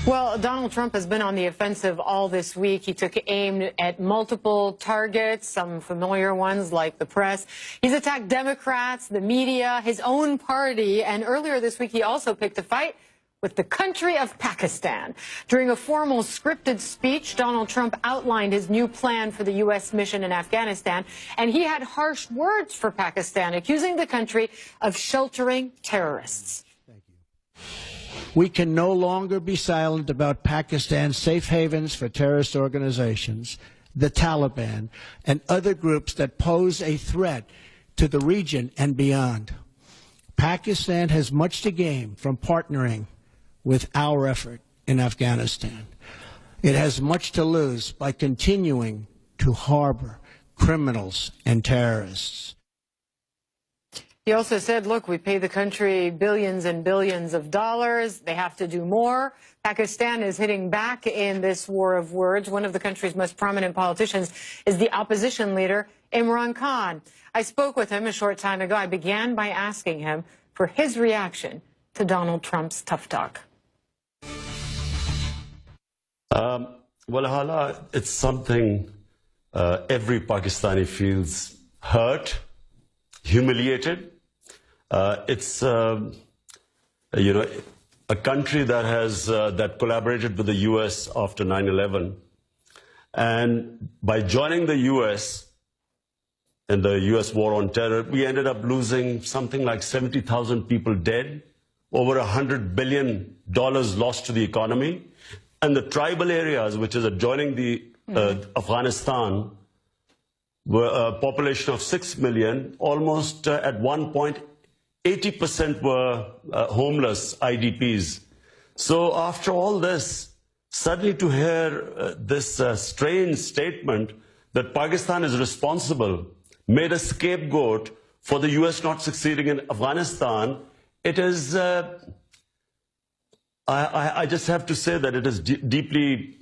Well, Donald Trump has been on the offensive all this week. He took aim at multiple targets, some familiar ones like the press. He's attacked Democrats, the media, his own party, and earlier this week he also picked a fight with the country of Pakistan. During a formal scripted speech, Donald Trump outlined his new plan for the U.S. mission in Afghanistan, and he had harsh words for Pakistan, accusing the country of sheltering terrorists. We can no longer be silent about Pakistan's safe havens for terrorist organizations, the Taliban, and other groups that pose a threat to the region and beyond. Pakistan has much to gain from partnering with our effort in Afghanistan. It has much to lose by continuing to harbor criminals and terrorists. He also said, look, we pay the country billions and billions of dollars. They have to do more. Pakistan is hitting back in this war of words. One of the country's most prominent politicians is the opposition leader, Imran Khan. I spoke with him a short time ago. I began by asking him for his reaction to Donald Trump's tough talk. Well, hala, it's something every Pakistani feels hurt, humiliated. It's you know, a country that has that collaborated with the U.S. after 9/11, and by joining the U.S. in the U.S. war on terror, we ended up losing something like 70,000 people dead, over $100 billion lost to the economy, and the tribal areas, which is adjoining the Afghanistan, were a population of 6 million, almost at one point 80% were homeless IDPs. So after all this, suddenly to hear this strange statement that Pakistan is responsible, made a scapegoat for the US not succeeding in Afghanistan, it is, I just have to say that it is deeply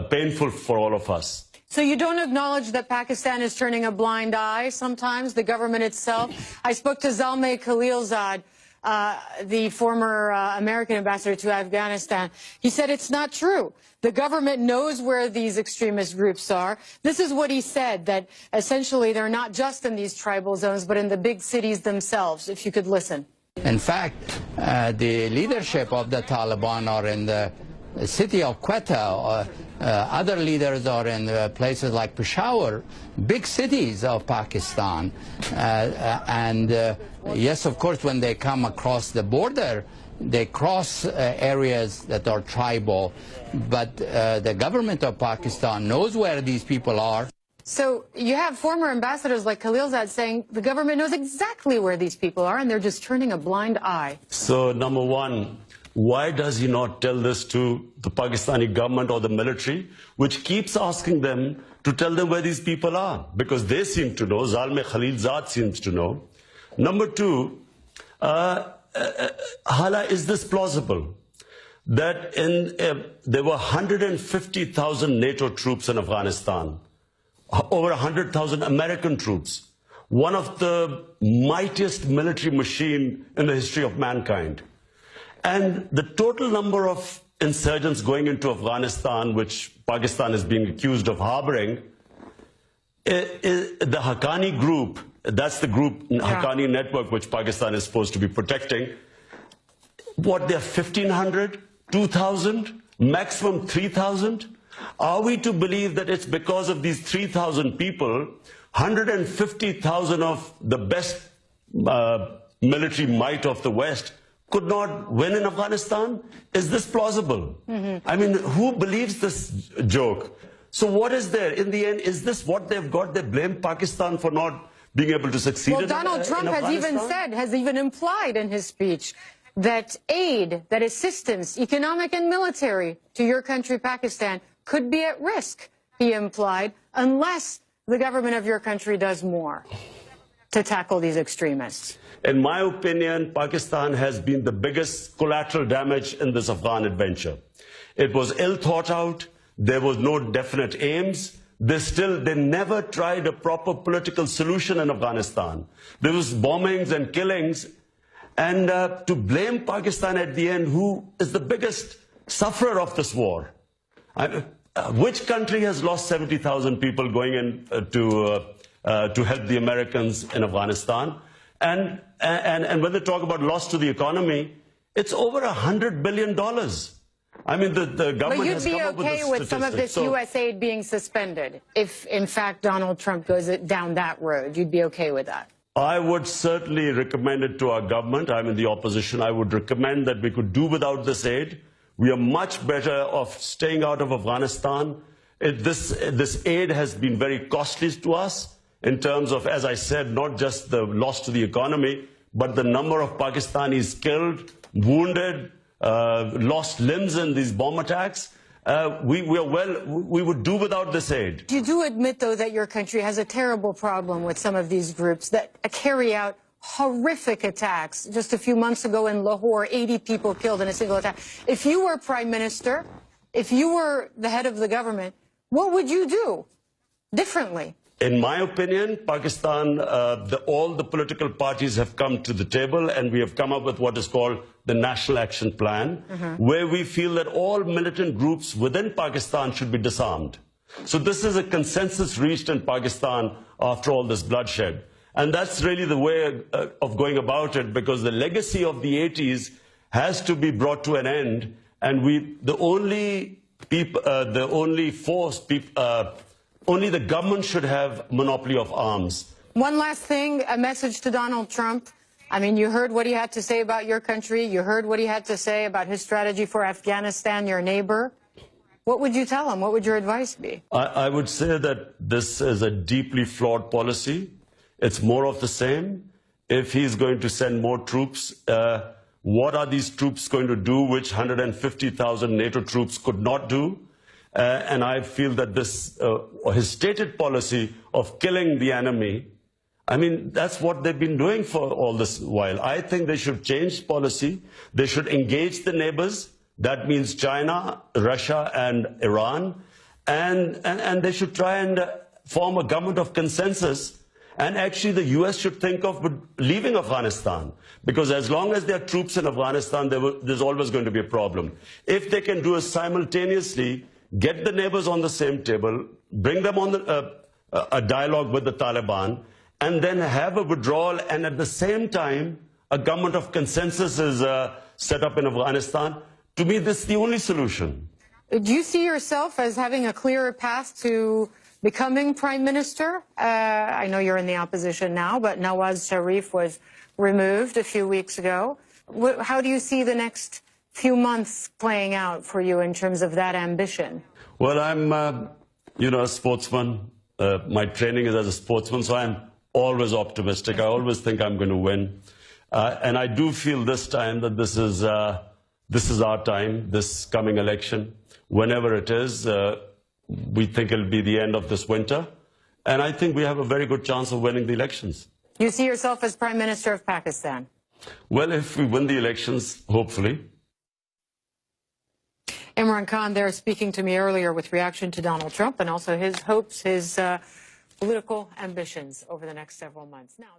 painful for all of us. So you don't acknowledge that Pakistan is turning a blind eye sometimes, the government itself? I spoke to Zalmay Khalilzad, the former American ambassador to Afghanistan. He said it's not true. The government knows where these extremist groups are. This is what he said, that essentially they're not just in these tribal zones, but in the big cities themselves, if you could listen. In fact, the leadership of the Taliban are in the city of Quetta. Other leaders are in places like Peshawar, big cities of Pakistan. Yes, of course, when they come across the border, they cross areas that are tribal. But the government of Pakistan knows where these people are. So you have former ambassadors like Khalilzad saying the government knows exactly where these people are and they're just turning a blind eye. So, number one, why does he not tell this to the Pakistani government or the military, which keeps asking them to tell them where these people are? Because they seem to know, Zalmay Khalilzad seems to know. Number two, hala, is this plausible? That there were 150,000 NATO troops in Afghanistan, over 100,000 American troops, one of the mightiest military machine in the history of mankind. And the total number of insurgents going into Afghanistan, which Pakistan is being accused of harboring, the Haqqani group, that's the group, Haqqani network, which Pakistan is supposed to be protecting, what, they're 1,500, 2,000, maximum 3,000? Are we to believe that it's because of these 3,000 people, 150,000 of the best military might of the West could not win in Afghanistan? Is this plausible? I mean, who believes this joke? So what is there? In the end, is this what they've got? They blame Pakistan for not being able to succeed in Afghanistan? Well, Donald Trump has even said, has even implied in his speech that aid, that assistance, economic and military, to your country, Pakistan, could be at risk, he implied, unless the government of your country does more to tackle these extremists. In my opinion, Pakistan has been the biggest collateral damage in this Afghan adventure. It was ill thought out. There was no definite aims. They never tried a proper political solution in Afghanistan. There was bombings and killings. And to blame Pakistan at the end, who is the biggest sufferer of this war. Which country has lost 70,000 people going in to help the Americans in Afghanistan? And when they talk about loss to the economy, it's over $100 billion. I mean, the government has come up with this statistic. But you'd be okay with some of this U.S. aid being suspended if, in fact, Donald Trump goes down that road? You'd be okay with that? I would certainly recommend it to our government. I'm in the opposition. I would recommend that we could do without this aid. We are much better off staying out of Afghanistan. This aid has been very costly to us in terms of, as I said, not just the loss to the economy, but the number of Pakistanis killed, wounded, lost limbs in these bomb attacks. We would do without this aid. You do admit, though, that your country has a terrible problem with some of these groups that carry out horrific attacks. Just a few months ago in Lahore, 80 people killed in a single attack. If you were prime minister, if you were the head of the government, what would you do differently? In my opinion, Pakistan, all the political parties have come to the table and we have come up with what is called the National Action Plan, where we feel that all militant groups within Pakistan should be disarmed. So this is a consensus reached in Pakistan after all this bloodshed. And that's really the way of going about it, because the legacy of the 80s has to be brought to an end. And only the government should have monopoly of arms. One last thing, a message to Donald Trump. I mean, you heard what he had to say about your country. You heard what he had to say about his strategy for Afghanistan, your neighbor. What would you tell him? What would your advice be? I would say that this is a deeply flawed policy. It's more of the same. If he's going to send more troops, what are these troops going to do which 150,000 NATO troops could not do? And I feel that his stated policy of killing the enemy, I mean, that's what they've been doing for all this while. I think they should change policy. They should engage the neighbors. That means China, Russia, and Iran. And they should try and form a government of consensus. And actually, the U.S. should think of leaving Afghanistan. Because as long as there are troops in Afghanistan, there's always going to be a problem. If they can do it simultaneously, get the neighbors on the same table, bring them on a dialogue with the Taliban, and then have a withdrawal, and at the same time, a government of consensus is set up in Afghanistan. To me, this is the only solution. Do you see yourself as having a clearer path to becoming prime minister? I know you're in the opposition now, but Nawaz Sharif was removed a few weeks ago. How do you see the next few months playing out for you in terms of that ambition? Well, I'm, a sportsman. My training is as a sportsman, so I'm always optimistic. I always think I'm going to win. And I do feel this time that this is our time, this coming election. Whenever it is, we think it'll be the end of this winter. And I think we have a very good chance of winning the elections. You see yourself as Prime Minister of Pakistan? Well, if we win the elections, hopefully. Imran Khan there speaking to me earlier with reaction to Donald Trump and also his hopes, his political ambitions over the next several months. Now.